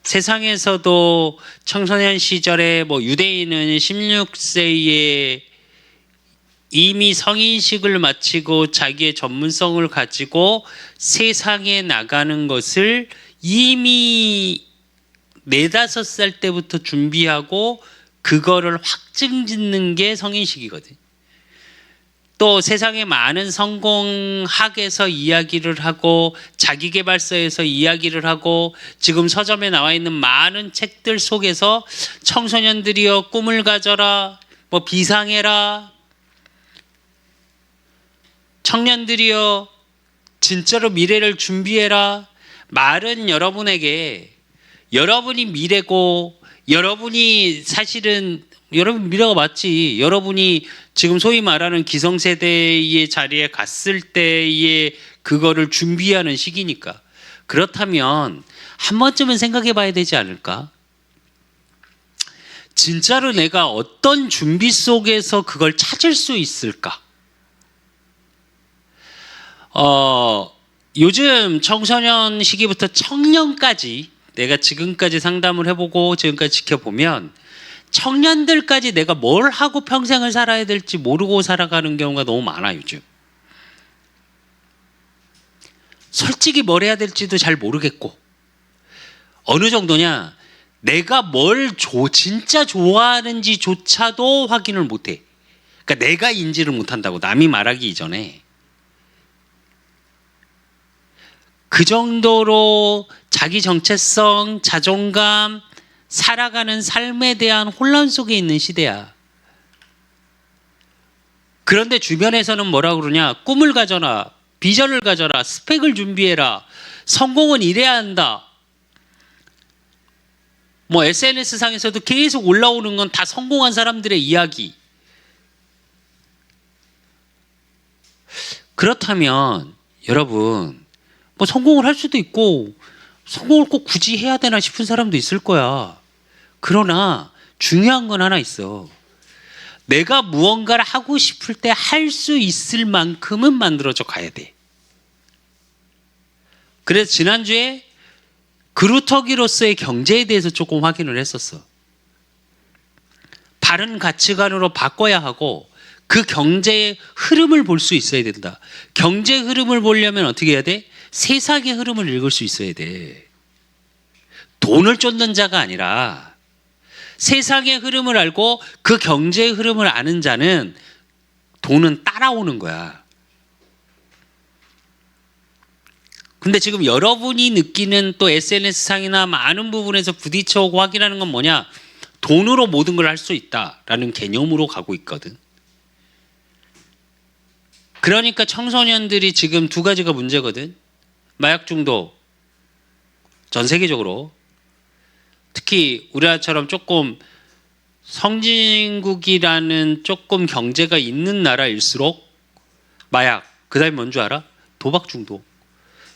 세상에서도 청소년 시절에 뭐 유대인은 16세에 이미 성인식을 마치고 자기의 전문성을 가지고 세상에 나가는 것을 이미 4-5살 때부터 준비하고 그거를 확증짓는 게 성인식이거든. 또 세상에 많은 성공학에서 이야기를 하고 자기계발서에서 이야기를 하고 지금 서점에 나와 있는 많은 책들 속에서 청소년들이여 꿈을 가져라, 뭐 비상해라, 청년들이여 진짜로 미래를 준비해라. 말은 여러분에게 여러분이 미래고 여러분이 사실은 여러분 미래가 맞지. 여러분이 지금 소위 말하는 기성세대의 자리에 갔을 때의 그거를 준비하는 시기니까. 그렇다면 한 번쯤은 생각해 봐야 되지 않을까? 진짜로 내가 어떤 준비 속에서 그걸 찾을 수 있을까? 요즘 청소년 시기부터 청년까지 내가 지금까지 상담을 해보고 지금까지 지켜보면 청년들까지 내가 뭘 하고 평생을 살아야 될지 모르고 살아가는 경우가 너무 많아 요즘. 솔직히 뭘 해야 될지도 잘 모르겠고 어느 정도냐 내가 뭘 진짜 좋아하는지조차도 확인을 못해. 그러니까 내가 인지를 못한다고 남이 말하기 이전에. 그 정도로 자기 정체성, 자존감, 살아가는 삶에 대한 혼란 속에 있는 시대야. 그런데 주변에서는 뭐라 그러냐? 꿈을 가져라, 비전을 가져라, 스펙을 준비해라, 성공은 이래야 한다. 뭐 SNS 상에서도 계속 올라오는 건 다 성공한 사람들의 이야기. 그렇다면 여러분 뭐 성공을 할 수도 있고 성공을 꼭 굳이 해야 되나 싶은 사람도 있을 거야. 그러나 중요한 건 하나 있어. 내가 무언가를 하고 싶을 때 할 수 있을 만큼은 만들어져 가야 돼. 그래서 지난주에 그루터기로서의 경제에 대해서 조금 확인을 했었어. 바른 가치관으로 바꿔야 하고 그 경제의 흐름을 볼 수 있어야 된다. 경제 흐름을 보려면 어떻게 해야 돼? 세상의 흐름을 읽을 수 있어야 돼. 돈을 쫓는 자가 아니라 세상의 흐름을 알고 그 경제의 흐름을 아는 자는 돈은 따라오는 거야. 근데 지금 여러분이 느끼는 또 SNS상이나 많은 부분에서 부딪혀오고 확인하는 건 뭐냐? 돈으로 모든 걸 할 수 있다라는 개념으로 가고 있거든. 그러니까 청소년들이 지금 2가지가 문제거든. 마약 중독, 전 세계적으로. 특히 우리나라처럼 조금 성진국이라는 조금 경제가 있는 나라일수록 마약, 그 다음에 뭔 줄 알아? 도박 중독.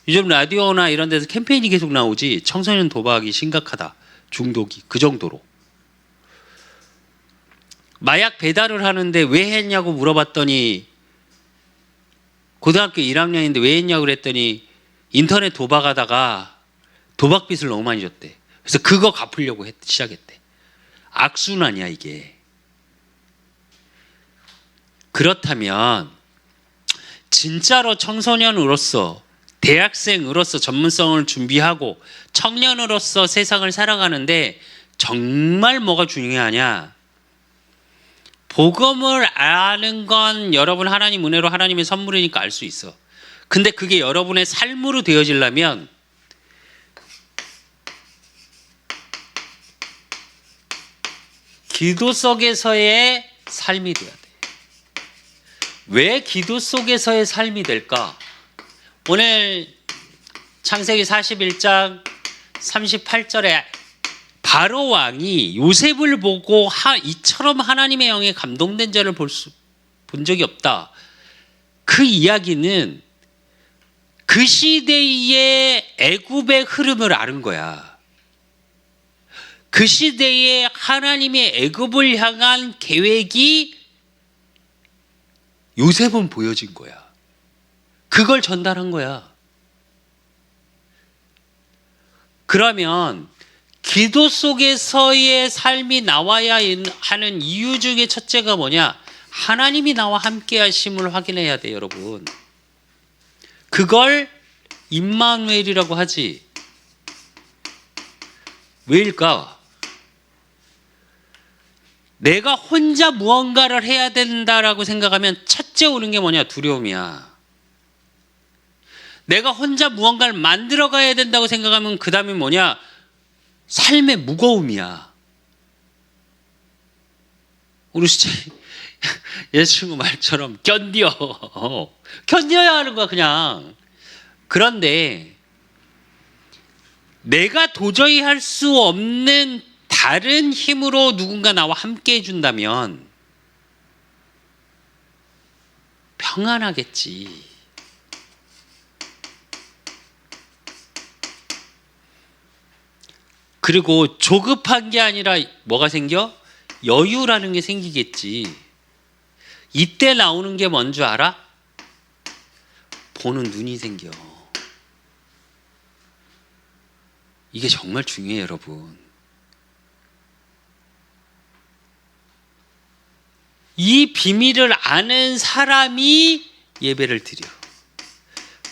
요즘 라디오나 이런 데서 캠페인이 계속 나오지. 청소년 도박이 심각하다. 중독이 그 정도로. 마약 배달을 하는데 왜 했냐고 물어봤더니 고등학교 1학년인데 왜 했냐고 그랬더니 인터넷 도박하다가 도박빚을 너무 많이 줬대. 그래서 그거 갚으려고 시작했대. 악순환이야 이게. 그렇다면 진짜로 청소년으로서 대학생으로서 전문성을 준비하고 청년으로서 세상을 살아가는데 정말 뭐가 중요하냐? 복음을 아는 건 여러분 하나님 은혜로 하나님의 선물이니까 알 수 있어. 근데 그게 여러분의 삶으로 되어지려면 기도 속에서의 삶이 돼야 돼. 왜 기도 속에서의 삶이 될까? 오늘 창세기 41장 38절에 바로 왕이 요셉을 보고 이처럼 하나님의 영에 감동된 자를 본 적이 없다. 그 이야기는 그 시대의 애굽의 흐름을 아는 거야. 그 시대에 하나님의 애굽을 향한 계획이 요셉은 보여진 거야. 그걸 전달한 거야. 그러면 기도 속에서의 삶이 나와야 하는 이유 중에 첫째가 뭐냐? 하나님이 나와 함께 하심을 확인해야 돼요, 여러분. 그걸 임마누엘이라고 하지. 왜일까? 내가 혼자 무언가를 해야 된다라고 생각하면 첫째 오는 게 뭐냐? 두려움이야. 내가 혼자 무언가를 만들어 가야 된다고 생각하면 그 다음에 뭐냐? 삶의 무거움이야. 우리 진짜 여자친구 말처럼 견뎌야 하는 거야, 그냥. 그런데 내가 도저히 할 수 없는 다른 힘으로 누군가 나와 함께 해준다면 평안하겠지. 그리고 조급한 게 아니라 뭐가 생겨? 여유라는 게 생기겠지. 이때 나오는 게 뭔 줄 알아? 보는 눈이 생겨. 이게 정말 중요해요, 여러분. 이 비밀을 아는 사람이 예배를 드려.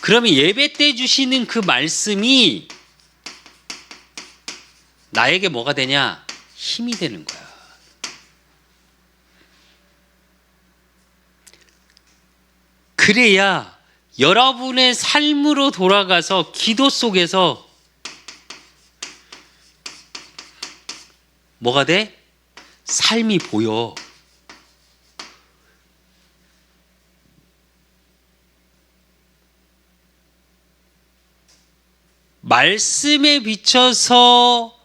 그러면 예배 때 주시는 그 말씀이 나에게 뭐가 되냐? 힘이 되는 거야. 그래야 여러분의 삶으로 돌아가서 기도 속에서 뭐가 돼? 삶이 보여. 말씀에 비춰서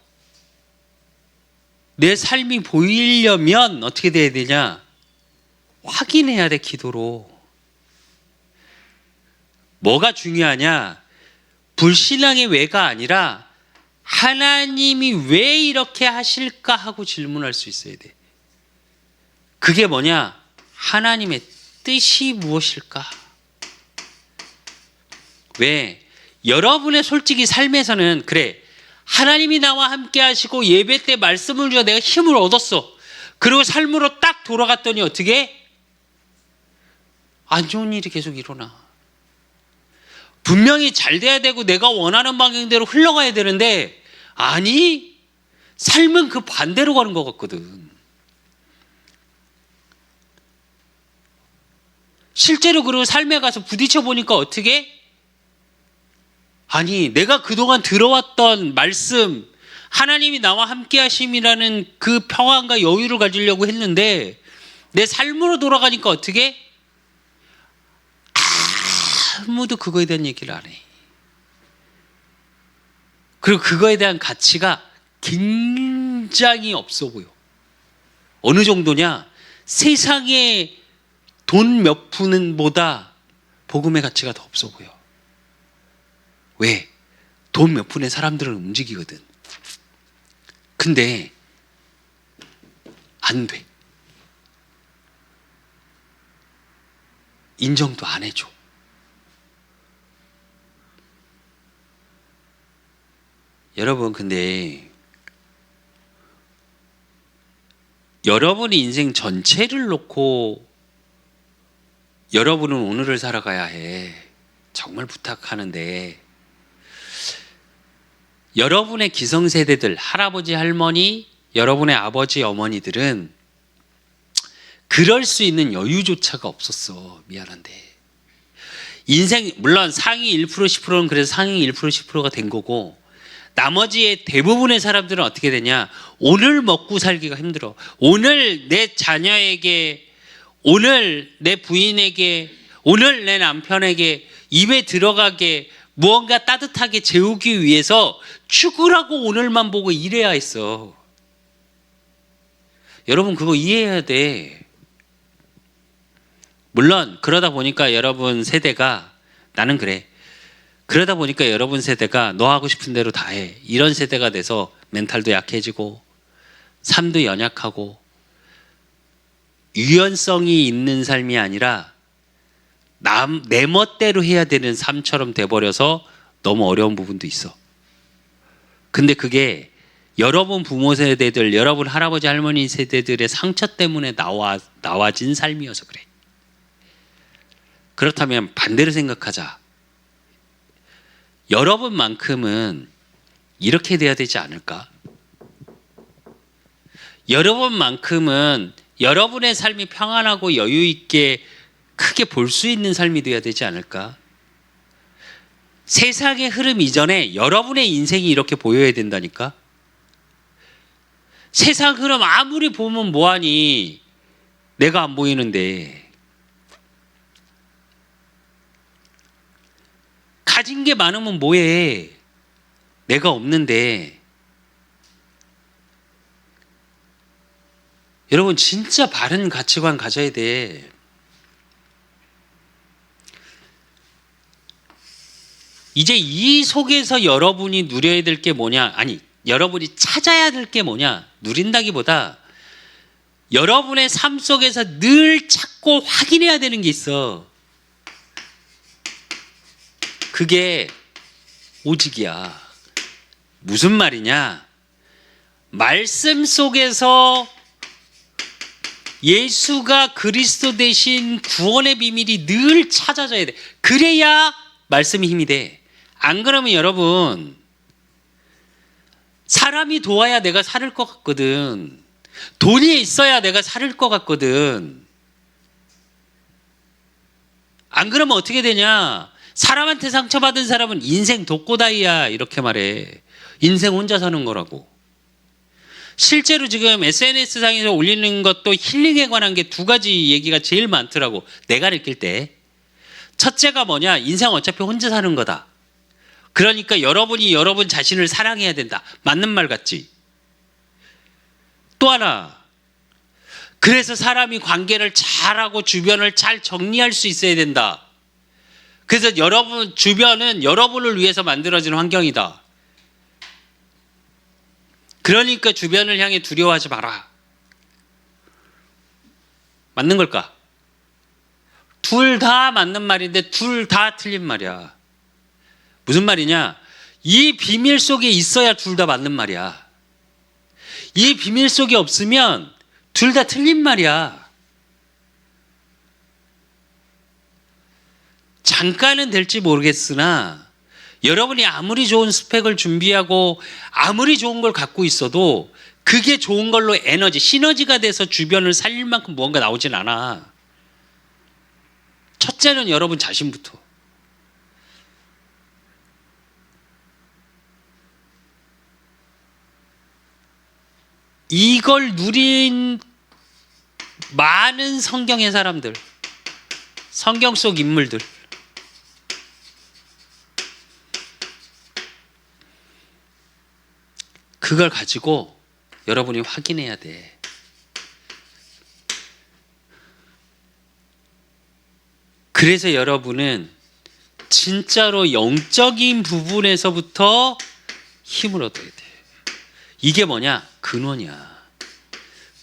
내 삶이 보이려면 어떻게 돼야 되냐? 확인해야 돼, 기도로. 뭐가 중요하냐? 불신앙의 왜가 아니라 하나님이 왜 이렇게 하실까 하고 질문할 수 있어야 돼. 그게 뭐냐? 하나님의 뜻이 무엇일까? 왜? 여러분의 솔직히 삶에서는 그래, 하나님이 나와 함께 하시고 예배 때 말씀을 주어 내가 힘을 얻었어. 그리고 삶으로 딱 돌아갔더니 어떻게? 안 좋은 일이 계속 일어나. 분명히 잘 돼야 되고 내가 원하는 방향대로 흘러가야 되는데 아니, 삶은 그 반대로 가는 것 같거든. 실제로 그리고 삶에 가서 부딪혀 보니까 어떻게? 아니, 내가 그동안 들어왔던 말씀, 하나님이 나와 함께 하심이라는 그 평안과 여유를 가지려고 했는데 내 삶으로 돌아가니까 어떻게? 아무도 그거에 대한 얘기를 안 해. 그리고 그거에 대한 가치가 굉장히 없어 보여. 어느 정도냐? 세상의 돈 몇 푼보다 복음의 가치가 더 없어 보여. 왜? 돈 몇 푼의 사람들은 움직이거든. 근데 안 돼. 인정도 안 해줘. 여러분, 근데 여러분의 인생 전체를 놓고 여러분은 오늘을 살아가야 해. 정말 부탁하는데 여러분의 기성세대들, 할아버지, 할머니, 여러분의 아버지, 어머니들은 그럴 수 있는 여유조차가 없었어. 미안한데. 인생, 물론 상위 1%, 10%는 그래서 상위 1%, 10%가 된 거고 나머지의 대부분의 사람들은 어떻게 되냐? 오늘 먹고 살기가 힘들어. 오늘 내 자녀에게, 오늘 내 부인에게, 오늘 내 남편에게 입에 들어가게 무언가 따뜻하게 재우기 위해서 죽으라고 오늘만 보고 일해야 했어. 여러분, 그거 이해해야 돼. 물론 그러다 보니까 여러분 세대가, 나는 그래, 그러다 보니까 여러분 세대가 너 하고 싶은 대로 다 해. 이런 세대가 돼서 멘탈도 약해지고 삶도 연약하고 유연성이 있는 삶이 아니라 내 멋대로 해야 되는 삶처럼 돼버려서 너무 어려운 부분도 있어. 근데 그게 여러분 부모 세대들, 여러분 할아버지 할머니 세대들의 상처 때문에 나와진 삶이어서 그래. 그렇다면 반대로 생각하자. 여러분만큼은 이렇게 돼야 되지 않을까? 여러분만큼은 여러분의 삶이 평안하고 여유 있게 크게 볼 수 있는 삶이 되어야 되지 않을까? 세상의 흐름 이전에 여러분의 인생이 이렇게 보여야 된다니까? 세상 흐름 아무리 보면 뭐하니? 내가 안 보이는데. 가진 게 많으면 뭐해? 내가 없는데. 여러분 진짜 바른 가치관 가져야 돼. 이제 이 속에서 여러분이 누려야 될 게 뭐냐? 아니, 여러분이 찾아야 될 게 뭐냐? 누린다기보다 여러분의 삶 속에서 늘 찾고 확인해야 되는 게 있어. 그게 오직이야. 무슨 말이냐? 말씀 속에서 예수가 그리스도 되신 구원의 비밀이 늘 찾아져야 돼. 그래야 말씀이 힘이 돼. 안 그러면 여러분, 사람이 도와야 내가 살을 것 같거든. 돈이 있어야 내가 살을 것 같거든. 안 그러면 어떻게 되냐? 사람한테 상처받은 사람은 인생 독고다이야, 이렇게 말해. 인생 혼자 사는 거라고. 실제로 지금 SNS상에서 올리는 것도 힐링에 관한 게 두 가지 얘기가 제일 많더라고. 내가 느낄 때. 첫째가 뭐냐? 인생 어차피 혼자 사는 거다. 그러니까 여러분이 여러분 자신을 사랑해야 된다. 맞는 말 같지? 또 하나. 그래서 사람이 관계를 잘하고 주변을 잘 정리할 수 있어야 된다. 그래서 여러분 주변은 여러분을 위해서 만들어진 환경이다. 그러니까 주변을 향해 두려워하지 마라. 맞는 걸까? 둘 다 맞는 말인데 둘 다 틀린 말이야. 무슨 말이냐? 이 비밀 속에 있어야 둘 다 맞는 말이야. 이 비밀 속에 없으면 둘 다 틀린 말이야. 잠깐은 될지 모르겠으나 여러분이 아무리 좋은 스펙을 준비하고 아무리 좋은 걸 갖고 있어도 그게 좋은 걸로 에너지, 시너지가 돼서 주변을 살릴 만큼 무언가 나오진 않아. 첫째는 여러분 자신부터. 이걸 누린 많은 성경의 사람들, 성경 속 인물들, 그걸 가지고 여러분이 확인해야 돼. 그래서 여러분은 진짜로 영적인 부분에서부터 힘을 얻어야 돼. 이게 뭐냐? 근원이야.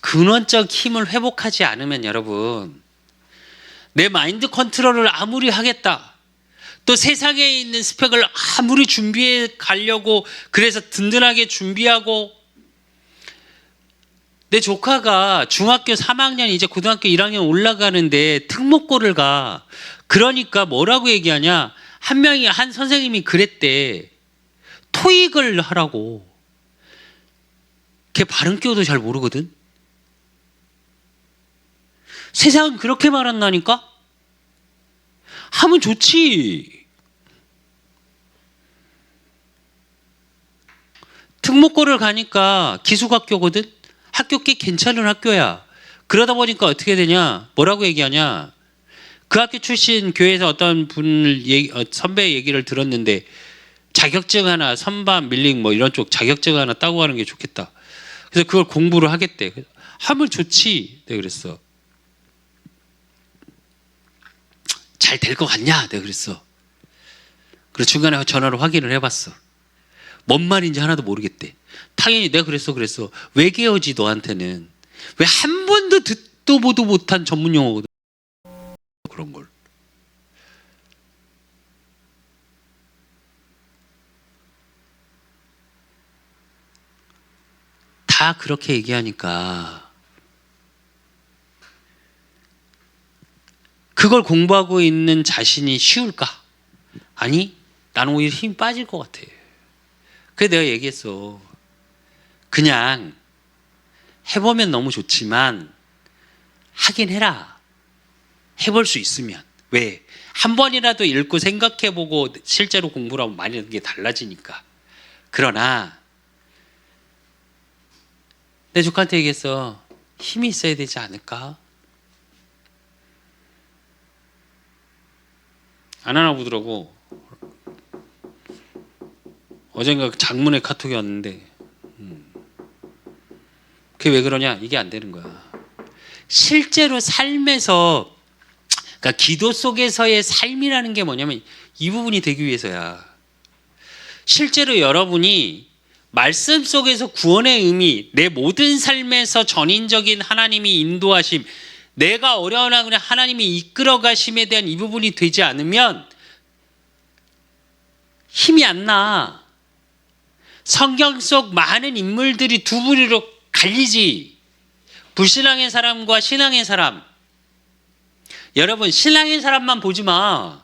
근원적 힘을 회복하지 않으면 여러분, 내 마인드 컨트롤을 아무리 하겠다, 또 세상에 있는 스펙을 아무리 준비해 가려고 그래서 든든하게 준비하고, 내 조카가 중학교 3학년 이제 고등학교 1학년 올라가는데 특목고를 가. 그러니까 뭐라고 얘기하냐? 한 선생님이 그랬대. 토익을 하라고. 걔 발음 끼워도 잘 모르거든. 세상은 그렇게 말한다니까? 하면 좋지. 특목고를 가니까 기숙학교거든. 학교 꽤 괜찮은 학교야. 그러다 보니까 어떻게 되냐? 뭐라고 얘기하냐? 그 학교 출신 교회에서 어떤 선배 얘기를 들었는데, 자격증 하나, 선반, 밀링 뭐 이런 쪽 자격증 하나 따고 가는 게 좋겠다. 그래서 그걸 공부를 하겠대. 하면 좋지. 내가 그랬어. 잘 될 것 같냐? 내가 그랬어. 그래서 중간에 전화로 확인을 해봤어. 뭔 말인지 하나도 모르겠대. 당연히 내가 그랬어. 왜 개어지 너한테는? 왜 한 번도 듣도 보도 못한 전문 용어거든. 그런 걸. 다 그렇게 얘기하니까 그걸 공부하고 있는 자신이 쉬울까? 아니, 나는 오히려 힘 빠질 것 같아. 그래서 내가 얘기했어. 그냥 해보면 너무 좋지만 하긴 해라. 해볼 수 있으면. 왜? 한 번이라도 읽고 생각해보고 실제로 공부를 하면 많이 게 달라지니까. 그러나 내 조카한테 얘기했어. 힘이 있어야 되지 않을까? 안 하나 보더라고. 어젠가 장문의 카톡이 왔는데 그게 왜 그러냐? 이게 안 되는 거야. 실제로 삶에서, 그러니까 기도 속에서의 삶이라는 게 뭐냐면 이 부분이 되기 위해서야. 실제로 여러분이 말씀 속에서 구원의 의미, 내 모든 삶에서 전인적인 하나님이 인도하심, 내가 어려워하는 하나님이 이끌어 가심에 대한 이 부분이 되지 않으면 힘이 안 나. 성경 속 많은 인물들이 두 부류로 갈리지. 불신앙의 사람과 신앙의 사람. 여러분, 신앙의 사람만 보지 마.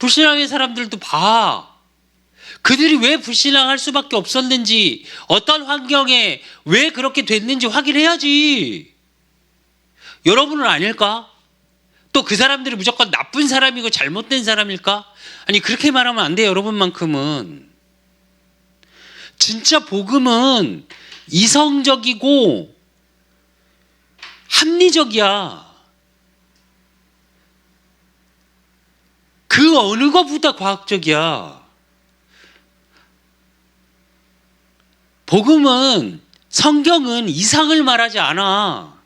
불신앙의 사람들도 봐. 그들이 왜 불신앙할 수밖에 없었는지, 어떤 환경에 왜 그렇게 됐는지 확인해야지. 여러분은 아닐까? 또 그 사람들이 무조건 나쁜 사람이고 잘못된 사람일까? 아니, 그렇게 말하면 안 돼. 여러분만큼은. 진짜 복음은 이성적이고 합리적이야. 그 어느 것보다 과학적이야. 복음은, 성경은 이상을 말하지 않아.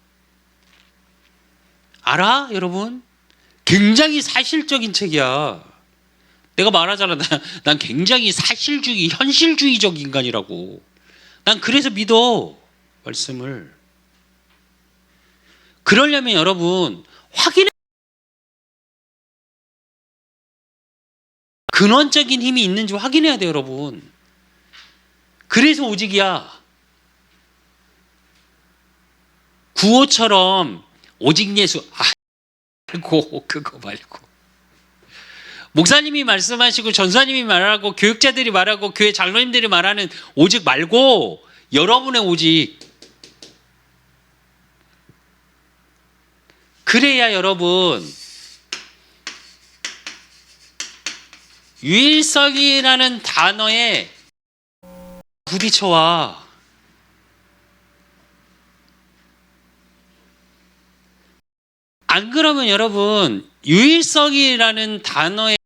알아, 여러분? 굉장히 사실적인 책이야. 내가 말하잖아. 난 굉장히 사실주의, 현실주의적 인간이라고. 난 그래서 믿어, 말씀을. 그러려면 여러분, 근원적인 힘이 있는지 확인해야 돼요, 여러분. 그래서 오직이야. 구호처럼 오직 예수, 말고, 그거 말고. 목사님이 말씀하시고 전사님이 말하고 교육자들이 말하고 교회 장로님들이 말하는 오직 말고 여러분의 오직. 그래야 여러분, 유일성이라는 단어에 부딪혀와. 안 그러면 여러분, 유일성이라는 단어에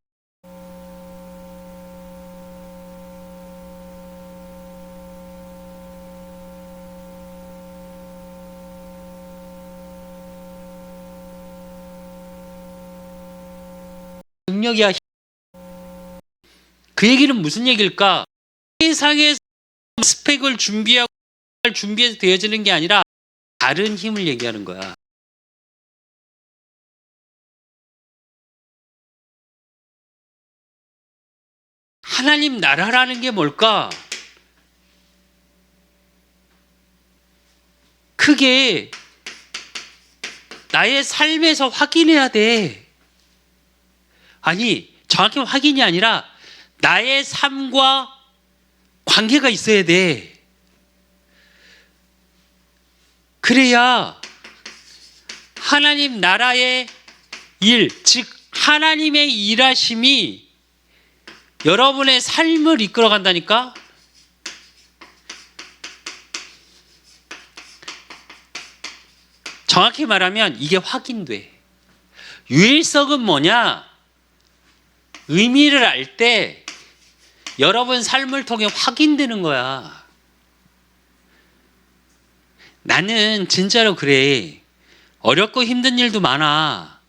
능력이야. 그 얘기는 무슨 얘기일까? 세상에서 스펙을 준비해서 되어지는 게 아니라 다른 힘을 얘기하는 거야. 하나님 나라라는 게 뭘까? 그게 나의 삶에서 확인해야 돼. 아니, 정확히 확인이 아니라 나의 삶과 관계가 있어야 돼. 그래야 하나님 나라의 일, 즉 하나님의 일하심이 여러분의 삶을 이끌어 간다니까? 정확히 말하면 이게 확인돼. 유일성은 뭐냐? 의미를 알 때 여러분 삶을 통해 확인되는 거야. 나는 진짜로 그래. 어렵고 힘든 일도 많아.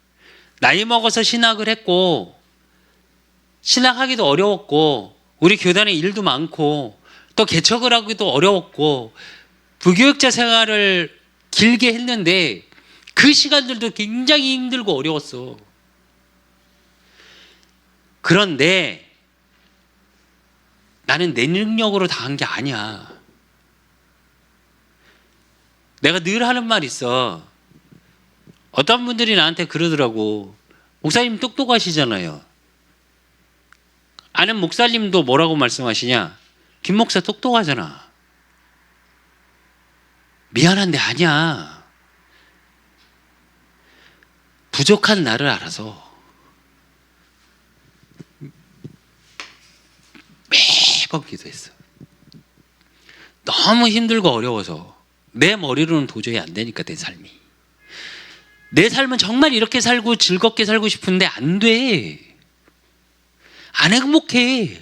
나이 먹어서 신학을 했고 신학하기도 어려웠고 우리 교단에 일도 많고 또 개척을 하기도 어려웠고 부교육자 생활을 길게 했는데 그 시간들도 굉장히 힘들고 어려웠어. 그런데 나는 내 능력으로 다 한 게 아니야. 내가 늘 하는 말 있어. 어떤 분들이 나한테 그러더라고. 목사님 똑똑하시잖아요. 아는 목사님도 뭐라고 말씀하시냐? 김 목사 똑똑하잖아. 미안한데 아니야. 부족한 나를 알아서 매번 기도했어. 너무 힘들고 어려워서 내 머리로는 도저히 안 되니까 내 삶이. 내 삶은 정말 이렇게 살고 즐겁게 살고 싶은데 안 돼. 안 행복해.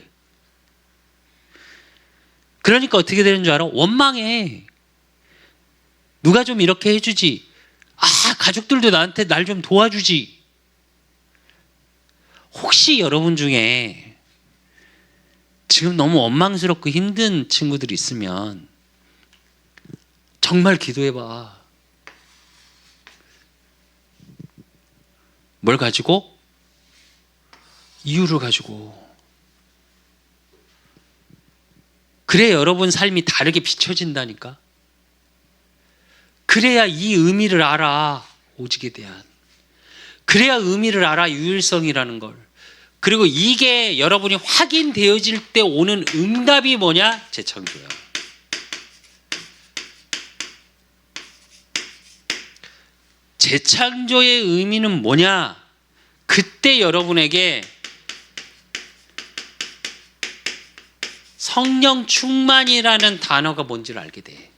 그러니까 어떻게 되는 줄 알아? 원망해. 누가 좀 이렇게 해주지. 가족들도 나한테 날 좀 도와주지. 혹시 여러분 중에 지금 너무 원망스럽고 힘든 친구들이 있으면 정말 기도해봐. 뭘 가지고? 이유를 가지고. 그래 여러분 삶이 다르게 비춰진다니까. 그래야 이 의미를 알아. 오직에 대한. 그래야 의미를 알아. 유일성이라는 걸. 그리고 이게 여러분이 확인되어질 때 오는 응답이 뭐냐? 재창조야. 재창조의 의미는 뭐냐? 그때 여러분에게 성령 충만이라는 단어가 뭔지를 알게 돼.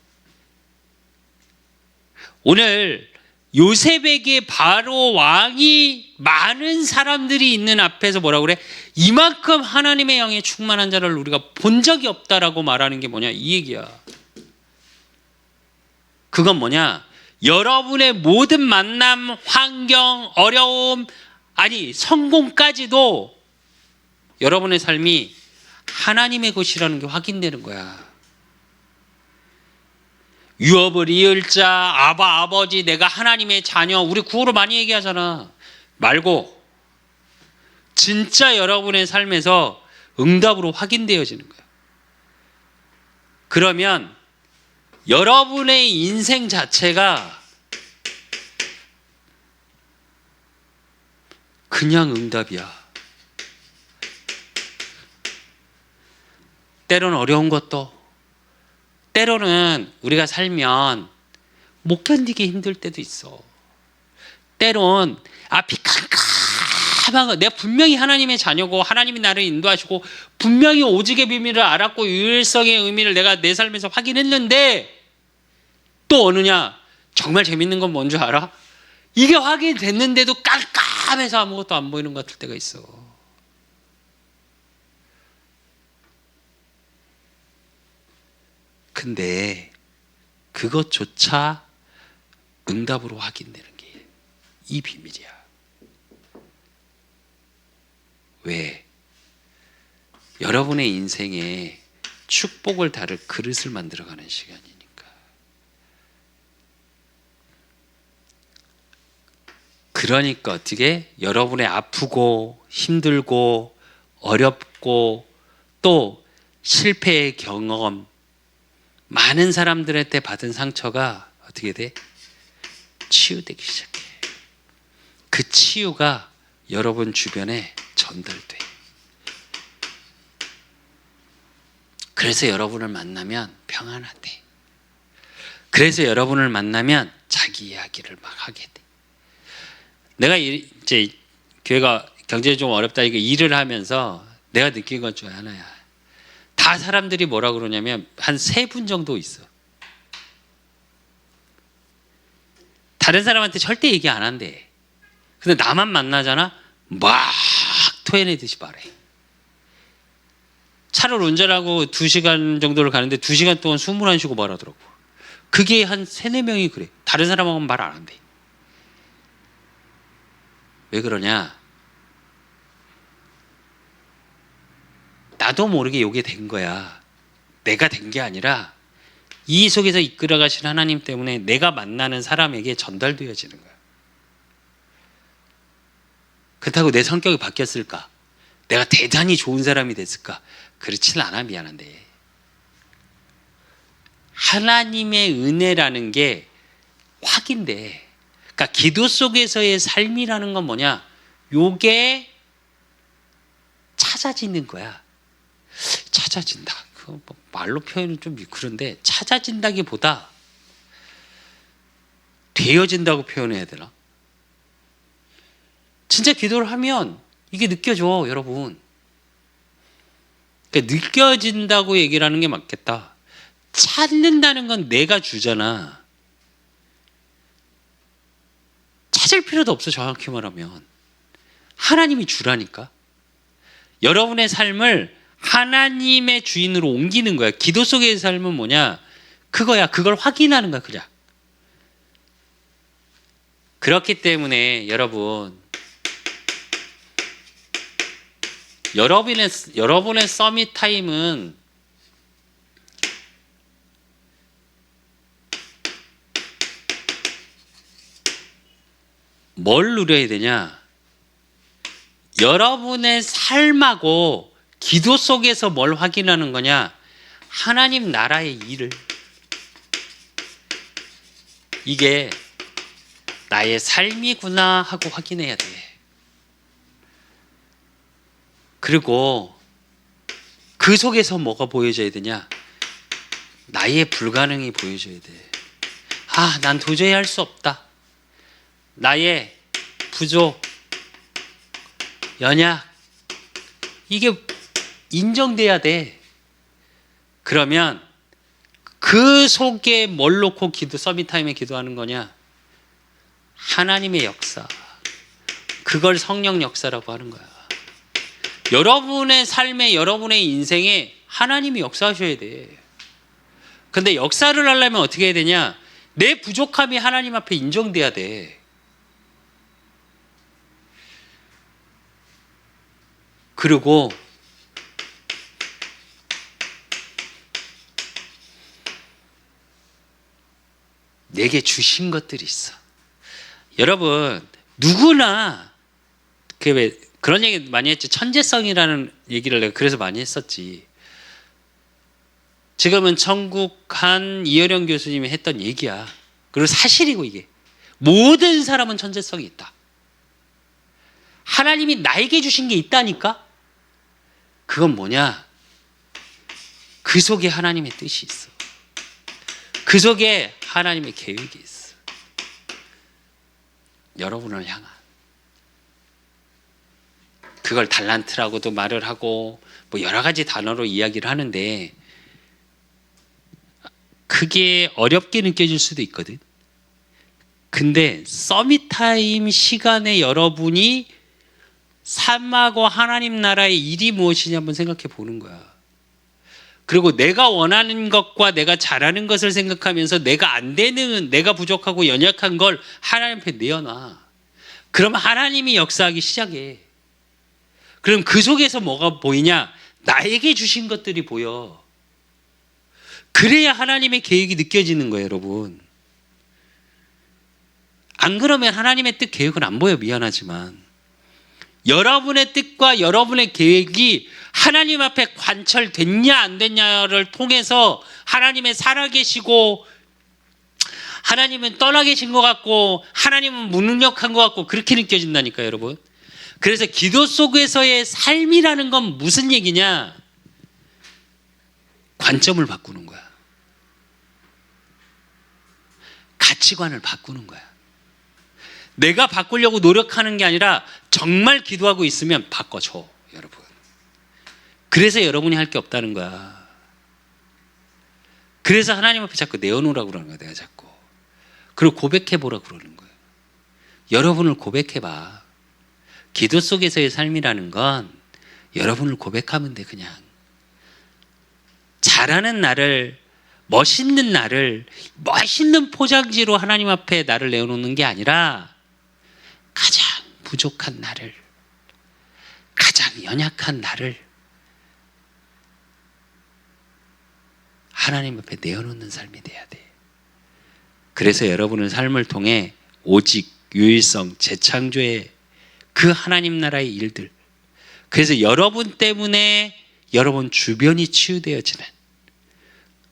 오늘 요셉에게 바로 왕이 많은 사람들이 있는 앞에서 뭐라고 그래? 이만큼 하나님의 영에 충만한 자를 우리가 본 적이 없다라고 말하는 게 뭐냐? 이 얘기야. 그건 뭐냐? 여러분의 모든 만남, 환경, 어려움, 아니 성공까지도 여러분의 삶이 하나님의 것이라는 게 확인되는 거야. 유업을 이을 자, 아버지, 내가 하나님의 자녀, 우리 구호로 많이 얘기하잖아. 말고 진짜 여러분의 삶에서 응답으로 확인되어지는 거야. 그러면 여러분의 인생 자체가 그냥 응답이야. 때로는 어려운 것도, 때로는 우리가 살면 못 견디기 힘들 때도 있어. 때론 앞이 깜깜한 거, 내가 분명히 하나님의 자녀고 하나님이 나를 인도하시고 분명히 오직의 비밀을 알았고 유일성의 의미를 내가 내 삶에서 확인했는데 또 어느냐? 정말 재밌는 건 뭔 줄 알아? 이게 확인됐는데도 깜깜해서 아무것도 안 보이는 것 같을 때가 있어. 근데 그것조차 응답으로 확인되는 게 이 비밀이야. 왜? 여러분의 인생에 축복을 다룰 그릇을 만들어가는 시간이니까. 그러니까 어떻게? 여러분의 아프고 힘들고 어렵고 또 실패의 경험, 많은 사람들한테 받은 상처가 어떻게 돼? 치유되기 시작해. 그 치유가 여러분 주변에 전달돼. 그래서 여러분을 만나면 평안하대. 그래서 여러분을 만나면 자기 이야기를 막 하게 돼. 내가 이제 교회가 경제가 좀 어렵다 이게 일을 하면서 내가 느낀 것 중에 하나야. 다 사람들이 뭐라 그러냐면 한 3분 정도 있어. 다른 사람한테 절대 얘기 안 한대. 근데 나만 만나잖아? 막 토해내듯이 말해. 차를 운전하고 2시간 정도를 가는데 2시간 동안 숨을 안 쉬고 말하더라고. 그게 한 3-4명이 그래. 다른 사람하고는 말 안 한대. 왜 그러냐? 나도 모르게 요게 된 거야. 내가 된 게 아니라 이 속에서 이끌어 가신 하나님 때문에 내가 만나는 사람에게 전달되어지는 거야. 그렇다고 내 성격이 바뀌었을까? 내가 대단히 좋은 사람이 됐을까? 그렇지는 않아. 미안한데. 하나님의 은혜라는 게 확인돼. 그러니까 기도 속에서의 삶이라는 건 뭐냐? 요게 찾아지는 거야. 찾아진다. 그 말로 표현은 좀 그런데 찾아진다기보다 되어진다고 표현해야 되나? 진짜 기도를 하면 이게 느껴져, 여러분. 그러니까 느껴진다고 얘기를 하는 게 맞겠다. 찾는다는 건 내가 주잖아. 찾을 필요도 없어, 정확히 말하면. 하나님이 주라니까. 여러분의 삶을 하나님의 주인으로 옮기는 거야. 기도 속의 삶은 뭐냐? 그거야. 그걸 확인하는 거야, 그냥. 그렇기 때문에 여러분의 서밋 타임은 뭘 누려야 되냐? 여러분의 삶하고 기도 속에서 뭘 확인하는 거냐? 하나님 나라의 일을. 이게 나의 삶이구나 하고 확인해야 돼. 그리고 그 속에서 뭐가 보여져야 되냐? 나의 불가능이 보여져야 돼. 아, 난 도저히 할 수 없다. 나의 부족, 연약, 이게 인정돼야 돼. 그러면 그 속에 뭘 놓고 서밋타임에 기도하는 거냐? 하나님의 역사. 그걸 성령 역사라고 하는 거야. 여러분의 삶에, 여러분의 인생에 하나님이 역사하셔야 돼. 근데 역사를 하려면 어떻게 해야 되냐? 내 부족함이 하나님 앞에 인정돼야 돼. 그리고 내게 주신 것들이 있어. 여러분, 누구나 그런 얘기 많이 했지. 천재성이라는 얘기를 내가 그래서 많이 했었지. 지금은 천국한 이어령 교수님이 했던 얘기야. 그리고 사실이고, 이게 모든 사람은 천재성이 있다. 하나님이 나에게 주신 게 있다니까. 그건 뭐냐? 그 속에 하나님의 뜻이 있어. 그 속에 하나님의 계획이 있어. 여러분을 향한. 그걸 달란트라고도 말을 하고 뭐 여러 가지 단어로 이야기를 하는데 그게 어렵게 느껴질 수도 있거든. 근데 서밋타임 시간에 여러분이 삶하고 하나님 나라의 일이 무엇이냐 한번 생각해 보는 거야. 그리고 내가 원하는 것과 내가 잘하는 것을 생각하면서 내가 안 되는, 내가 부족하고 연약한 걸 하나님 앞에 내어놔. 그러면 하나님이 역사하기 시작해. 그럼 그 속에서 뭐가 보이냐? 나에게 주신 것들이 보여. 그래야 하나님의 계획이 느껴지는 거예요, 여러분. 안 그러면 하나님의 뜻, 계획은 안 보여. 미안하지만. 여러분의 뜻과 여러분의 계획이 하나님 앞에 관철됐냐 안 됐냐를 통해서 하나님의 살아계시고 하나님은 떠나 계신 것 같고 하나님은 무능력한 것 같고 그렇게 느껴진다니까요, 여러분. 그래서 기도 속에서의 삶이라는 건 무슨 얘기냐? 관점을 바꾸는 거야. 가치관을 바꾸는 거야. 내가 바꾸려고 노력하는 게 아니라 정말 기도하고 있으면 바꿔줘, 여러분. 그래서 여러분이 할 게 없다는 거야. 그래서 하나님 앞에 자꾸 내어놓으라고 그러는 거야, 내가 자꾸. 그리고 고백해보라고 그러는 거예요. 여러분을 고백해봐. 기도 속에서의 삶이라는 건 여러분을 고백하면 돼, 그냥. 잘하는 나를, 멋있는 나를, 멋있는 포장지로 하나님 앞에 나를 내어놓는 게 아니라 가장 부족한 나를, 가장 연약한 나를 하나님 앞에 내어놓는 삶이 돼야 돼. 그래서 여러분의 삶을 통해 오직 유일성, 재창조의 그 하나님 나라의 일들, 그래서 여러분 때문에 여러분 주변이 치유되어지는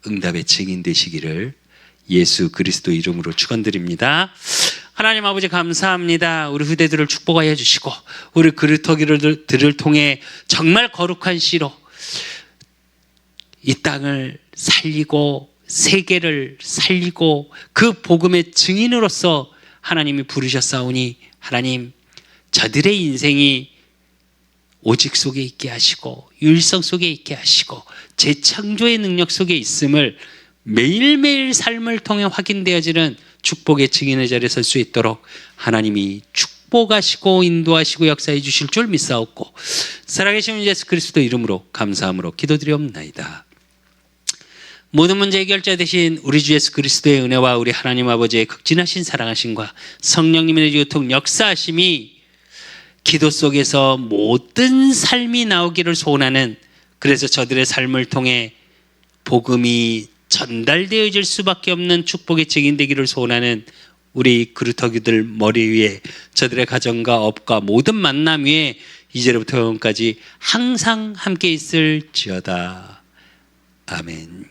응답의 증인 되시기를 예수 그리스도 이름으로 축원드립니다. 하나님 아버지 감사합니다. 우리 후대들을 축복하여 주시고 우리 그루터기들을 통해 정말 거룩한 씨로 이 땅을 살리고 세계를 살리고 그 복음의 증인으로서 하나님이 부르셨사오니 하나님 저들의 인생이 오직 속에 있게 하시고 유일성 속에 있게 하시고 재창조의 능력 속에 있음을 매일매일 삶을 통해 확인되어지는 축복의 증인의 자리에 설 수 있도록 하나님이 축복하시고 인도하시고 역사해 주실 줄 믿사옵고 살아계신 예수 그리스도 이름으로 감사함으로 기도드리옵나이다. 모든 문제 해결자 되신 우리 주 예수 그리스도의 은혜와 우리 하나님 아버지의 극진하신 사랑하심과 성령님의 교통 역사하심이 기도 속에서 모든 삶이 나오기를 소원하는, 그래서 저들의 삶을 통해 복음이 전달되어질 수밖에 없는 축복의 증인되기를 소원하는 우리 그루터기들 머리 위에 저들의 가정과 업과 모든 만남 위에 이제로부터 영원까지 항상 함께 있을지어다. 아멘.